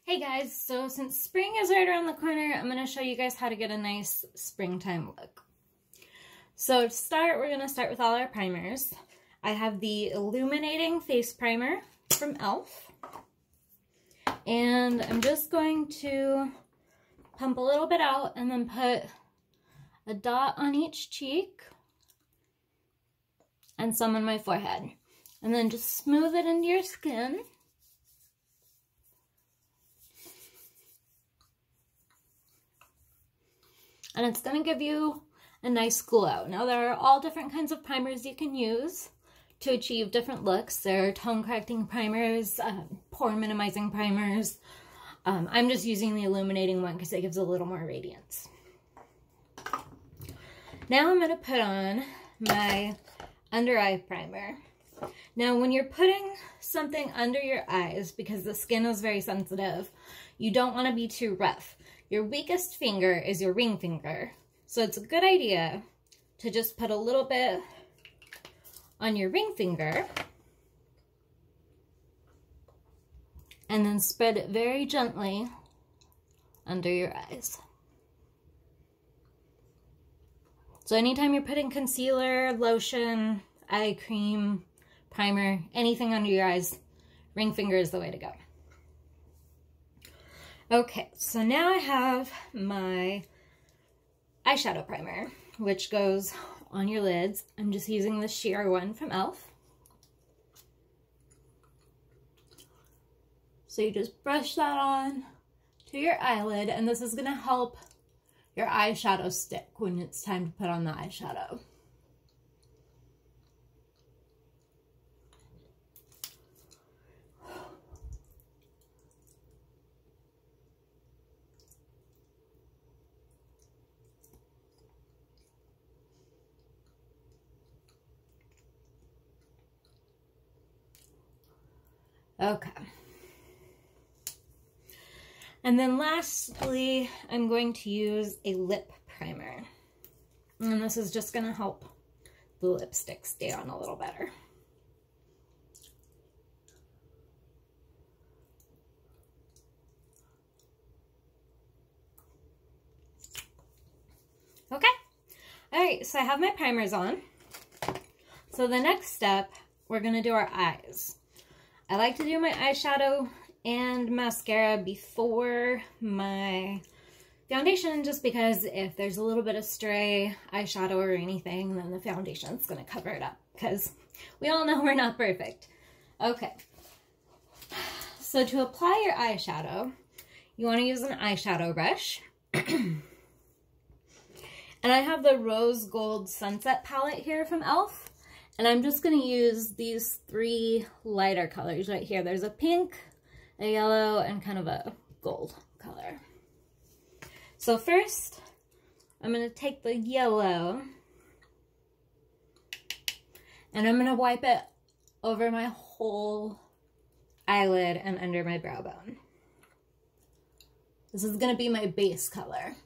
Hey guys, so since spring is right around the corner, I'm going to show you guys how to get a nice springtime look. So to start, we're going to start with all our primers. I have the Illuminating Face Primer from e.l.f. And I'm just going to pump a little bit out and then put a dot on each cheek and some on my forehead. And then just smooth it into your skin. And it's going to give you a nice glow. Now there are all different kinds of primers you can use to achieve different looks. There are tone correcting primers, pore minimizing primers. I'm just using the illuminating one because it gives a little more radiance. Now I'm going to put on my under eye primer. Now when you're putting something under your eyes, because the skin is very sensitive, you don't want to be too rough. Your weakest finger is your ring finger. So it's a good idea to just put a little bit on your ring finger and then spread it very gently under your eyes. So anytime you're putting concealer, lotion, eye cream, primer, anything under your eyes, ring finger is the way to go. Okay, so now I have my eyeshadow primer, which goes on your lids. I'm just using the sheer one from e.l.f. So you just brush that on to your eyelid, and this is going to help your eyeshadow stick when it's time to put on the eyeshadow. Okay. And then lastly, I'm going to use a lip primer. And this is just going to help the lipstick stay on a little better. Okay. Alright, so I have my primers on. So the next step, we're going to do our eyes. I like to do my eyeshadow and mascara before my foundation, just because if there's a little bit of stray eyeshadow or anything, then the foundation's going to cover it up, because we all know we're not perfect. Okay, so to apply your eyeshadow, you want to use an eyeshadow brush. And I have the Rose Gold Sunset palette here from e.l.f. And I'm just going to use these three lighter colors right here. There's a pink, a yellow, and kind of a gold color. So first, I'm going to take the yellow, and I'm going to wipe it over my whole eyelid and under my brow bone. This is going to be my base color.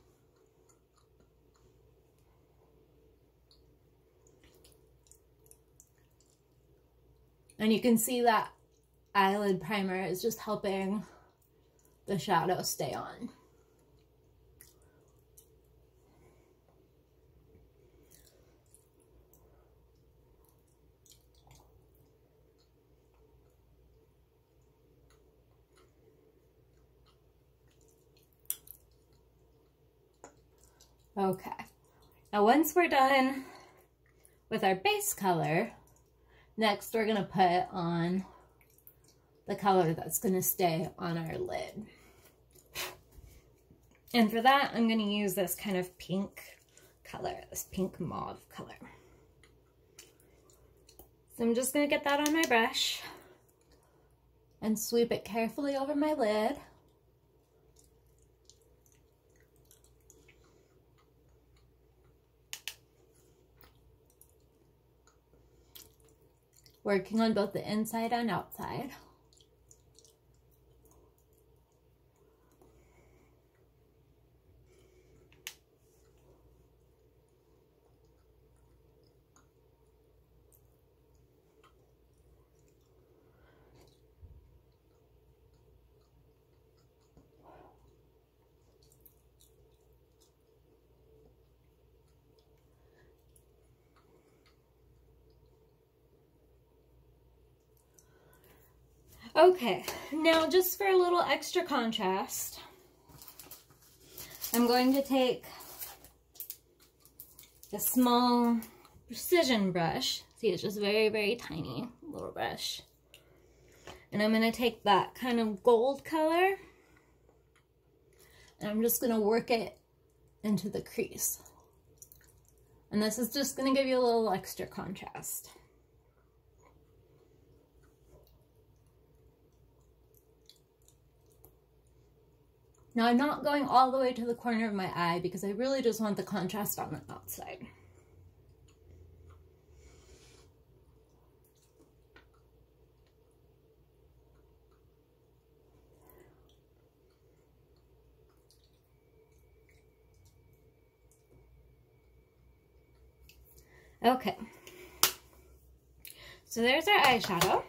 And you can see that eyelid primer is just helping the shadow stay on. Okay. Now once we're done with our base color, next, we're going to put on the color that's going to stay on our lid. And for that, I'm going to use this kind of pink color, this pink mauve color. So I'm just going to get that on my brush and sweep it carefully over my lid. Working on both the inside and outside. Okay, now just for a little extra contrast, I'm going to take a small precision brush. See, it's just very, very tiny little brush. And I'm going to take that kind of gold color and I'm just going to work it into the crease. And this is just going to give you a little extra contrast. Now I'm not going all the way to the corner of my eye because I really just want the contrast on the outside. Okay, so there's our eyeshadow.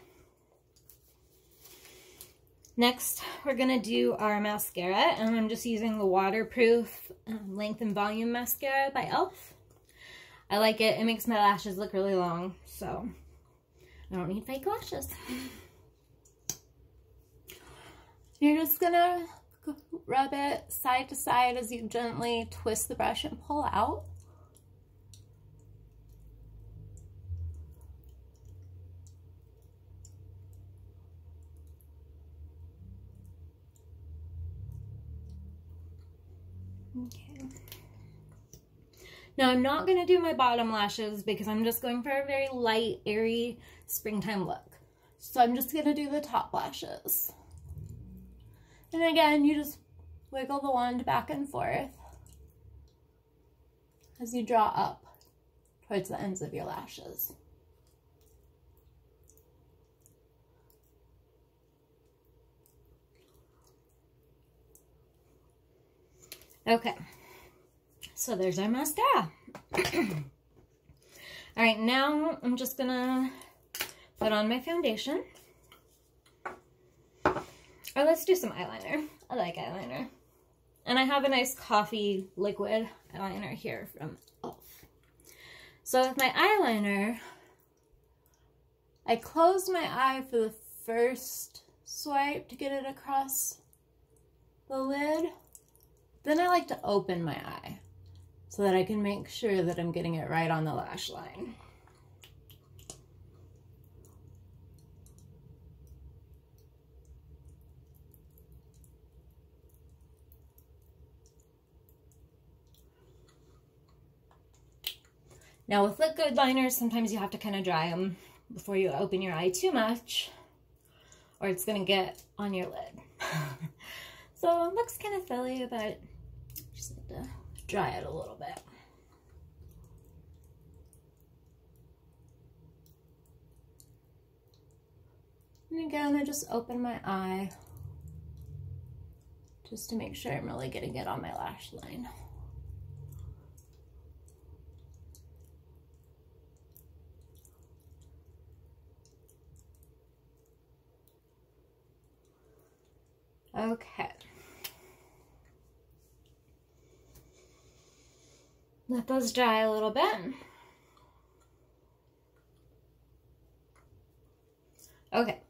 Next, we're going to do our mascara, and I'm just using the waterproof Length and Volume Mascara by e.l.f. I like it. It makes my lashes look really long, so I don't need fake lashes. You're just going to rub it side to side as you gently twist the brush and pull out. Okay. Now I'm not going to do my bottom lashes because I'm just going for a very light, airy springtime look. So I'm just going to do the top lashes. And again, you just wiggle the wand back and forth as you draw up towards the ends of your lashes. Okay, so there's our mascara. All right, now I'm just gonna put on my foundation. Or let's do some eyeliner. I like eyeliner. And I have a nice coffee liquid eyeliner here from e.l.f. So with my eyeliner, I closed my eye for the first swipe to get it across the lid. Then I like to open my eye so that I can make sure that I'm getting it right on the lash line. Now with liquid liners, sometimes you have to kind of dry them before you open your eye too much, or it's going to get on your lid. So it looks kind of silly, but just need to dry it a little bit. And again, I just open my eye just to make sure I'm really getting it on my lash line. Okay. Let those dry a little bit. Okay.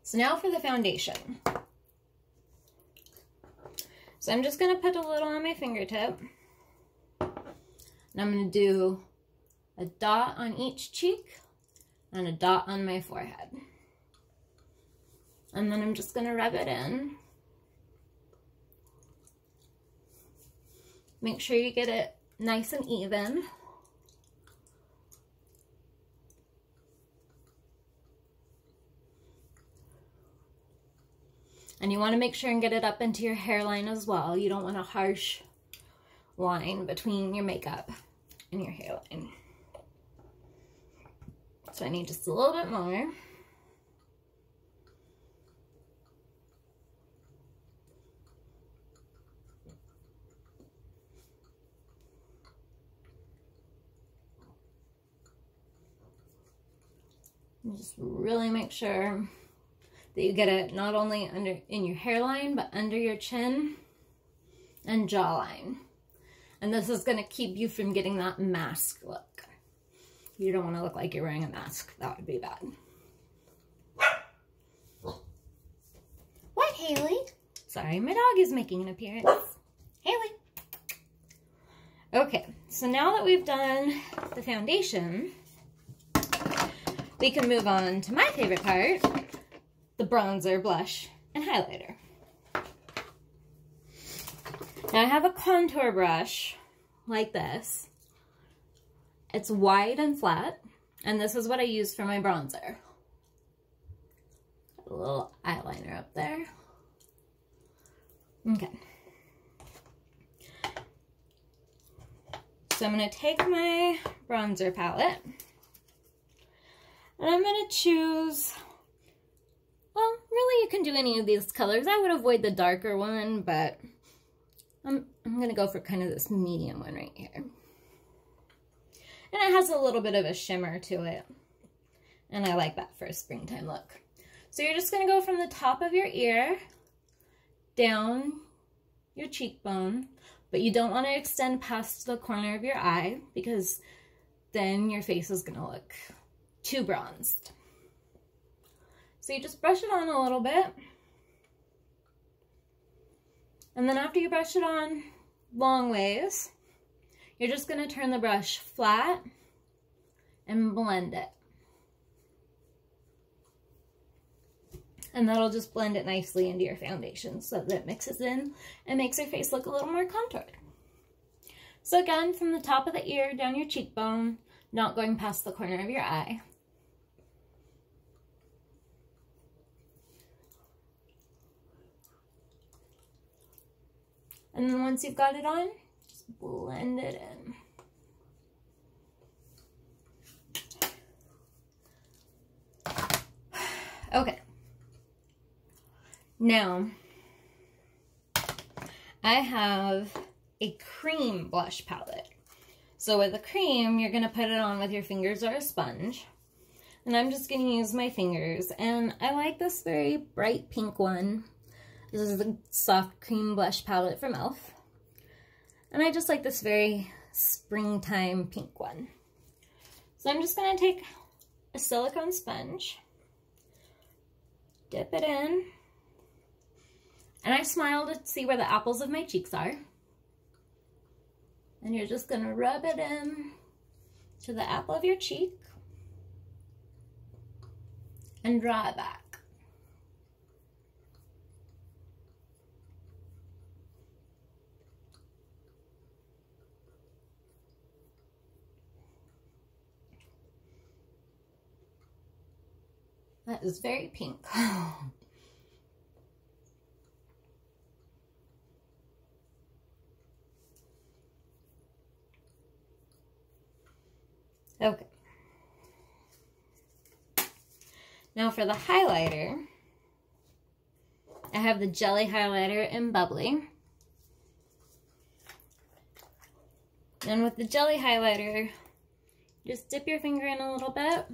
So now for the foundation. So I'm just going to put a little on my fingertip. And I'm going to do a dot on each cheek and a dot on my forehead. And then I'm just going to rub it in. Make sure you get it nice and even. And you want to make sure and get it up into your hairline as well. You don't want a harsh line between your makeup and your hairline. So I need just a little bit more. And just really make sure that you get it not only in your hairline, but under your chin and jawline. And this is going to keep you from getting that mask look. You don't want to look like you're wearing a mask. That would be bad. Haley. Sorry, my dog is making an appearance. Haley. Okay, so now that we've done the foundation, we can move on to my favorite part, the bronzer, blush, and highlighter. Now I have a contour brush like this. It's wide and flat, and this is what I use for my bronzer. A little eyeliner up there. Okay. So I'm going to take my bronzer palette, and I'm going to choose, well, really you can do any of these colors. I would avoid the darker one, but I'm going to go for kind of this medium one right here. And it has a little bit of a shimmer to it, and I like that for a springtime look. So you're just going to go from the top of your ear down your cheekbone, but you don't want to extend past the corner of your eye because then your face is going to look too bronzed. So you just brush it on a little bit. And then after you brush it on long ways, you're just going to turn the brush flat and blend it. And that'll just blend it nicely into your foundation so that it mixes in and makes your face look a little more contoured. So again, from the top of the ear down your cheekbone, not going past the corner of your eye. And then once you've got it on, just blend it in. Okay. Now, I have a cream blush palette. So with a cream, you're going to put it on with your fingers or a sponge. And I'm just going to use my fingers. And I like this very bright pink one. This is the soft cream blush palette from e.l.f. And I just like this very springtime pink one. So I'm just going to take a silicone sponge, dip it in, and I smile to see where the apples of my cheeks are. And you're just going to rub it in to the apple of your cheek and draw it back. That is very pink. Okay. Now for the highlighter, I have the Jelly Highlighter in Bubbly. And with the Jelly Highlighter, just dip your finger in a little bit.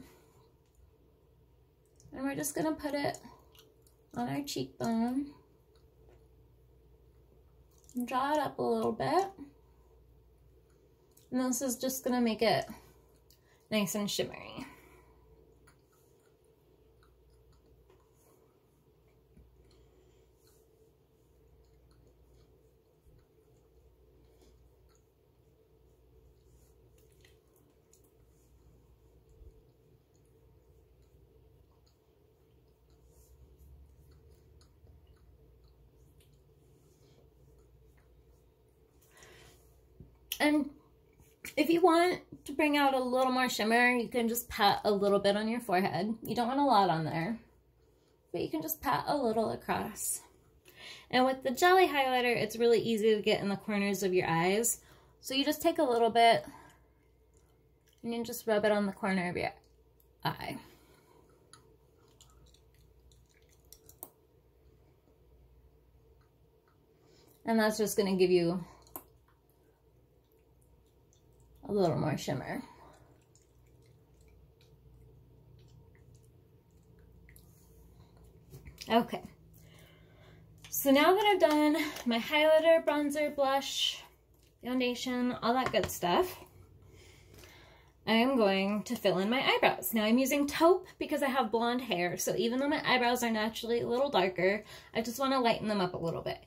And we're just going to put it on our cheekbone. And draw it up a little bit. And this is just going to make it nice and shimmery. And if you want to bring out a little more shimmer, you can just pat a little bit on your forehead. You don't want a lot on there, but you can just pat a little across. And with the Jelly Highlighter, it's really easy to get in the corners of your eyes. So you just take a little bit and you just rub it on the corner of your eye. And that's just going to give you a little more shimmer. Okay. So now that I've done my highlighter, bronzer, blush, foundation, all that good stuff, I am going to fill in my eyebrows. Now I'm using taupe because I have blonde hair, so even though my eyebrows are naturally a little darker, I just want to lighten them up a little bit.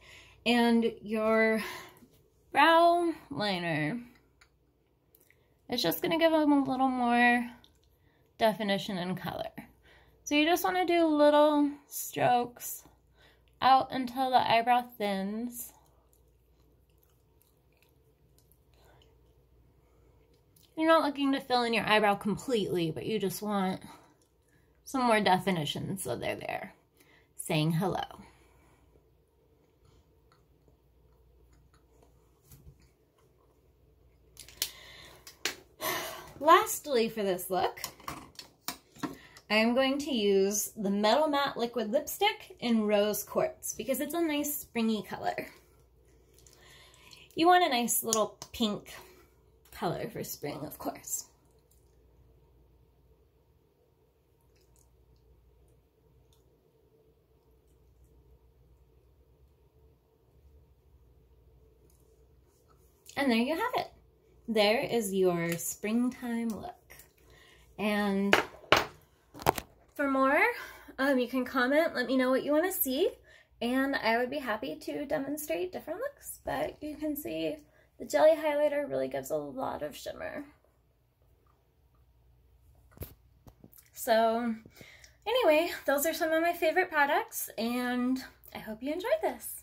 And your brow liner is just going to give them a little more definition and color. So you just want to do little strokes out until the eyebrow thins. You're not looking to fill in your eyebrow completely, but you just want some more definition so they're there, saying hello. Lastly for this look, I am going to use the Metal Matte Liquid Lipstick in Rose Quartz because it's a nice springy color. You want a nice little pink color for spring, of course. And there you have it. There is your springtime look. And for more, you can comment, let me know what you want to see, and I would be happy to demonstrate different looks. But you can see the jelly highlighter really gives a lot of shimmer. So anyway, those are some of my favorite products, and I hope you enjoyed this.